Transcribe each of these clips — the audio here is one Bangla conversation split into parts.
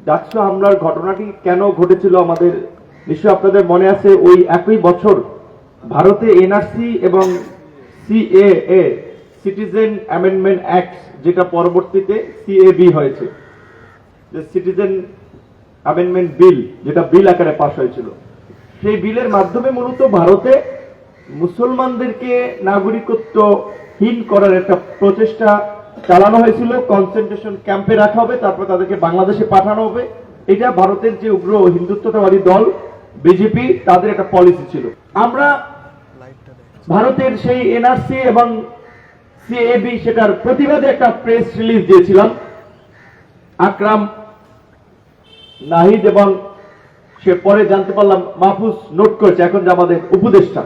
ডাকসু হামলার ঘটনাটি কেন ঘটেছিল আমাদের নিশ্চয় আপনাদের মনে আছে। ওই একই বছর ভারতে এনআরসি এবং সিএএ সিটিজেন অ্যামেন্ডমেন্ট অ্যাক্ট, যেটা পরবর্তীতে সিএবি হয়েছে, যে সিটিজেন অ্যামেন্ডমেন্ট বিল, যেটা বিল আকারে পাস হয়েছিল, সেই বিলের মাধ্যমে মূলত ভারতে মুসলমানদেরকে নাগরিকত্বহীন করার একটা প্রচেষ্টা চালানো হয়েছিল। কনসেন্ট্রেশন ক্যাম্পে রাখা হবে, তারপর তাদেরকে বাংলাদেশে পাঠানো হবে। এটা ভারতের যে উগ্র হিন্দুত্ববাদী দল বিজেপি, তাদের একটা পলিসি ছিল। আমরা ভারতের সেই এনআরসি এবং সিএবি সেটার প্রতিবাদে একটা প্রেস রিলিজ দিয়েছিলাম। আকরাম, নাহিদ এবং সে পরে জানতে পারলাম মাহফুজ নোট করেছে, এখন যে আমাদের উপদেষ্টা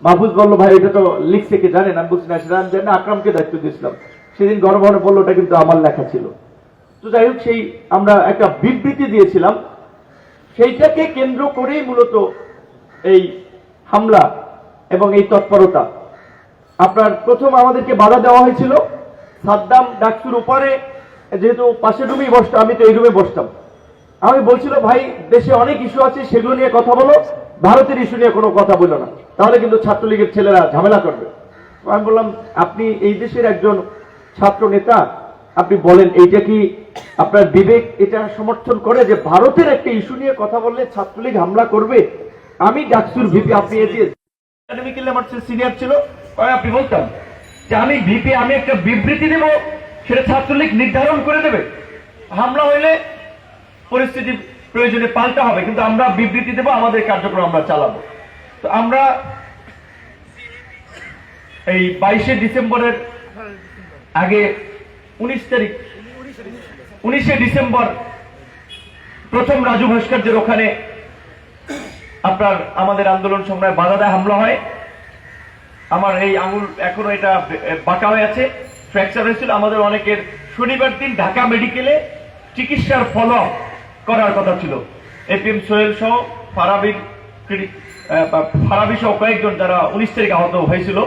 মাহফুজ বললো, ভাই এটা তো লিখছে কে জানেন? আমি বলছি না, সেটা আমি জানি না, আকরামকে দায়িত্ব দিয়েছিলাম। সেদিন গণভবনে বললো ওটা কিন্তু আমার লেখা ছিল। তো যাই হোক, সেই আমরা একটা বিবৃতি দিয়েছিলাম, সেইটাকে কেন্দ্র করেই মূলত এই হামলা এবং এই তৎপরতা। আপনার প্রথম আমাদেরকে বাধা দেওয়া হয়েছিল। সাদ্দাম ডাকসুর উপরে, যেহেতু পাশের রুমেই বসতাম, আমি তো এই রুমে বসতাম, আমি বলছিল ভাই দেশে অনেক ইস্যু আছে, সেগুলো নিয়ে কথা বলো, ভারতের ইস্যু নিয়ে কোনো কথা বলো না, তাহলে কিন্তু ছাত্রলীগের ছেলেরা ঝামেলা করবে। আমি বললাম, আপনি এই দেশের একজন ছাত্র নেতা, আপনি বলেন এইটা কি আপনার বিবেক এটা সমর্থন করে যে ভারতের একটা ইস্যু নিয়ে কথা বললে ছাত্রলীগ হামলা করবে? আমি ডাকসুর ভিপি, আপনি আমার সিনিয়র ছিল, আপনি বলতাম যে আমি ভিপি, আমি একটা বিবৃতি দেব, সেটা ছাত্রলীগ নির্ধারণ করে দেবে, হামলা হইলে পরিস্থিতি প্রয়োজনে পাল্টা হবে, কিন্তু আমরা বিবৃতি দেব, আমাদের কার্যক্রম আমরা চালাবো। তো আমরা এই 22শে ডিসেম্বরের আগে 19শে ডিসেম্বর প্রথম রাজু ভাস্কর্যের ওখানে আপনার আমাদের আন্দোলন সংগ্রামে বাধা দেয়, হামলা হয়। আমার এই আঙুল এখনো এটা বাঁকা হয়ে আছে, ফ্র্যাকচার হয়েছিল। আমাদের অনেকের শনিবার দিন ঢাকা মেডিকেলে চিকিৎসার ফলো করার কথা ছিল। এপিএম সোহেল সহ ফারাবি সহ কয়েকজন যারা 19 তারিখ আহত হয়েছিল।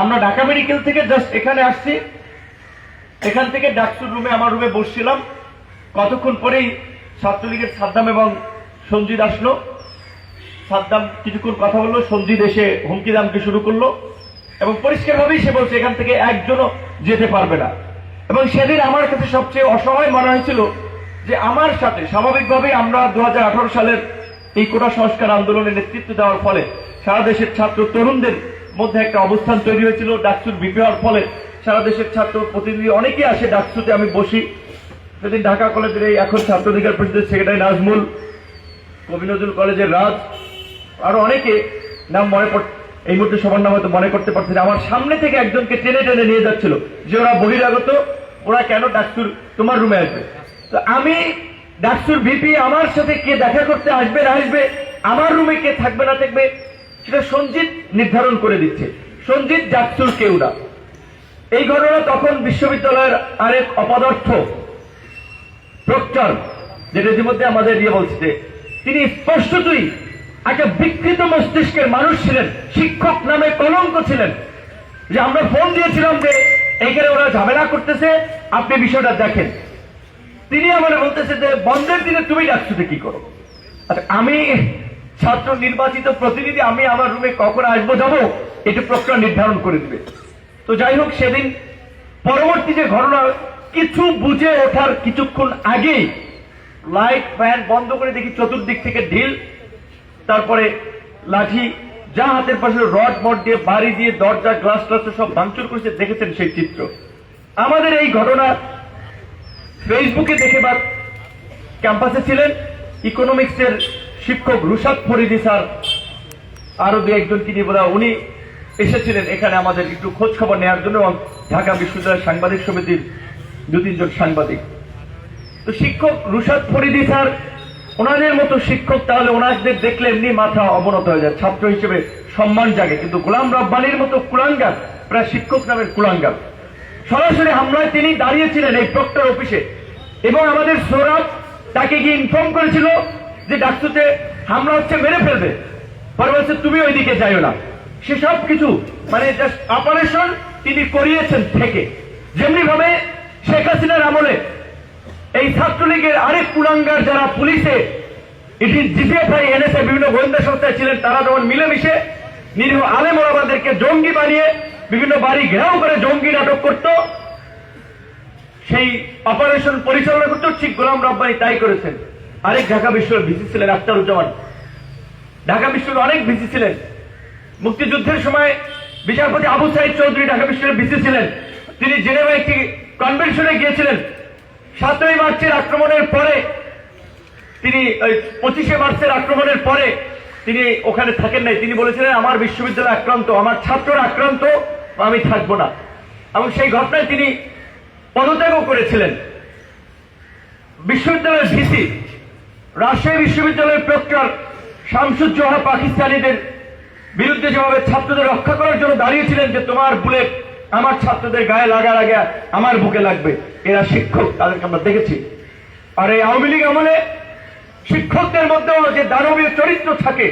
আমরা ঢাকা মেডিকেল থেকে জাস্ট এখানে আসছি, এখান থেকে ডাকসুর রুমে, আমার রুমে বসছিলাম। কতক্ষণ পরেই ছাত্রলীগের সাদ্দাম এবং সঞ্জিত আসলো। সাদ্দাম কিছুক্ষণ কথা বললো, সঞ্জিত এসে হুমকি দামকে শুরু করলো এবং পরিষ্কারভাবেই সে বলছে এখান থেকে একজনও যেতে পারবে না। এবং সেদিন আমার কাছে সবচেয়ে অসহায় মনে হয়েছিল যে আমার সাথে স্বাভাবিকভাবেই আমরা 2018 সালের এই কোটা সংস্কার আন্দোলনের নেতৃত্ব দেওয়ার ফলে সারা দেশের ছাত্র তরুণদের মধ্যে একটা অবস্থান তৈরি হয়েছিল। ডাকসুর ভিপি হওয়ার ফলে সারা দেশের ছাত্র প্রতিনিধি অনেকেই আসে ডাকসুতে, আমি বসি। সেদিন ঢাকা কলেজের এই এখন ছাত্রলীগের প্রেসিডেন্ট সেক্রেটারি নাজমুল, কবি নজরুল কলেজের রাজ, আরো অনেকে নাম এই মুহূর্তে সবার নাম হয়তো মনে করতে পারছে না। আমার সামনে থেকে একজনকে টেনে টেনে নিয়ে যাচ্ছিল যে ওরা বহিরাগত, ওরা কেন ডাকসুর তোমার রুমে আসবে? তো আমি ডাকসুর ভিপি, আমার সাথে কে দেখা করতে আসবে না আসবে, আমার রুমে কে থাকবে না থাকবে, সেটা সঞ্জিত নির্ধারণ করে দিচ্ছে। সঞ্জিত ডাকসুর কেউ না। এই ঘটনা তখন বিশ্ববিদ্যালয়ের আরেক অপদার্থ প্রক্টর, যেটা ইতিমধ্যে আমাদের বলছে, তিনি স্পষ্টতই একটা বিকৃত মস্তিষ্কের মানুষ ছিলেন, শিক্ষক নামে কলঙ্ক ছিলেন। যে আমরা ফোন দিয়েছিলাম যে এইখানে ওরা ঝামেলা করতেছে, আপনি বিষয়টা দেখেন। তিনি আমার বলতেছে যে বন্ধের দিনে তুমি ডাকসুতে কি করো? আচ্ছা, আমি ছাত্র নির্বাচিত প্রতিনিধি, আমি আমার রুমে কখন আসবো যাবো, এটা প্রক্রিয়া নির্ধারণ করে দিবে। তো যাই হোক, সেদিন পরবর্তী যে ঘটনা, কিছু বুঝে ওঠার কিছুক্ষণ আগেই লাইট ফ্যান বন্ধ করে দেখি চতুর্দিক থেকে ঢিল, তারপরে লাঠি, যা হাতের পাশে রড মড দিয়ে, বাড়ি দিয়ে, দরজা গ্লাস ট্লাস সব ভাঙচুর করেছে। দেখেছেন সেই চিত্র। আমাদের এই ঘটনা ফেসবুকে দেখে বা ক্যাম্পাসে ছিলেন ইকোনমিক্সের শিক্ষক রুশাদ ফরিদি স্যার, আরো দু একজন কি নিয়ে বলা, উনি এসেছিলেন এখানে আমাদের একটু খোঁজ খবর নেওয়ার জন্য, এবং ঢাকা বিশ্ববিদ্যালয়ের সাংবাদিক সমিতির 2-3 জন সাংবাদিক। তো শিক্ষক রুশাদ ফরিদি স্যার, ওনাদের মতো শিক্ষক, তাহলে ওনাদের দেখলে এমনি মাথা অবনত হয়ে যায়, ছাত্র হিসেবে সম্মান জাগে। কিন্তু গোলাম রব্বানির মতো কুলাঙ্গার, প্রায় শিক্ষক নামের কুলাঙ্গার, সরাসরি হামলায় তিনি দাঁড়িয়েছিলেন এই প্রক্টর অফিসে। এবং আমাদের সৌরভ তাকে গিয়ে ইনফর্ম করেছিল যে ডাকসুতে হামলা হচ্ছে, মেরে ফেলবে। পরে বলছে তুমি ওইদিকে যাইও না। সে সব কিছু মানে জাস্ট অপারেশন তিনি করিয়েছেন থেকে, যেমনি ভাবে শেখ হাসিনার আমলে এই ছাত্রলীগের আরেক কুলাঙ্গার যারা পুলিশে এটি জিপিএফআই এনএসএ বিভিন্ন গোয়েন্দা সংস্থায় ছিলেন, তারা যখন মিলেমিশে নিরীহ আলেম ওলামাদেরকে জঙ্গি বানিয়ে বিভিন্ন বাড়ি ঘেরাও করে জঙ্গি নাটক করত, সেই অপারেশন পরিচালনা করত, ঠিক গোলাম রব্বানী তাই করেছেন। আরেক ঢাকা বিশ্বর ভিসি ছিলেন আখতারুজ্জামান, ঢাকা বিশ্বর অনেক ভিসি ছিলেন। মুক্তিযুদ্ধের সময় বিচারপতি আবু সাইদ চৌধুরী ঢাকা বিশ্বর ভিসি ছিলেন। তিনি জেনেভা একটি কনভেনশনে গিয়েছিলেন। 7ই মার্চের আক্রমণের পরে তিনি 25শে মার্চের আক্রমণের পরে তিনি ওখানে থাকেন নাই। তিনি বলেছিলেন আমার বিশ্ববিদ্যালয় আক্রান্ত, আমার ছাত্ররা আক্রান্ত, আমি থাকবো না। এবং সেই ঘটনায় তিনি পদত্যাগও করেছিলেন। বিশ্ববিদ্যালয়ের ভিসি রাজশাহী বিশ্ববিদ্যালয়ের প্রক্টর শামসুজ্জোহা পাকিস্তানিদের বিরুদ্ধে যেভাবে ছাত্রদের রক্ষা করার জন্য দাঁড়িয়েছিলেন যে তোমার বুলেট আমার ছাত্রদের গায়ে লাগার আগে আমার বুকে লাগবে, এরা শিক্ষক, তাদেরকে আমরা দেখেছি। আর এই আওয়ামী লীগ আমলে শিক্ষকদের মধ্যেও যে দানবীয় চরিত্র থাকে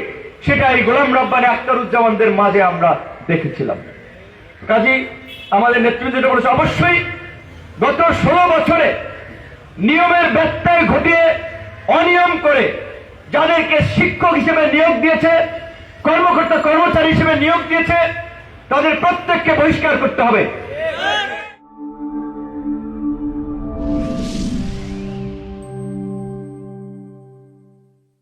সেটা এই গোলাম রব্বানী আখতারুজ্জামানদের মাঝে আমরা দেখেছিলাম। কাজেই আমাদের নেতৃত্ব বলেছে অবশ্যই গত 16 বছরে নিয়মের ব্যত্যয় ঘটিয়ে অনিয়ম করে যাদেরকে শিক্ষক হিসেবে নিয়োগ দিয়েছে, কর্মকর্তা কর্মচারী হিসেবে নিয়োগ দিয়েছে, তাদের প্রত্যেককে বহিষ্কার করতে হবে।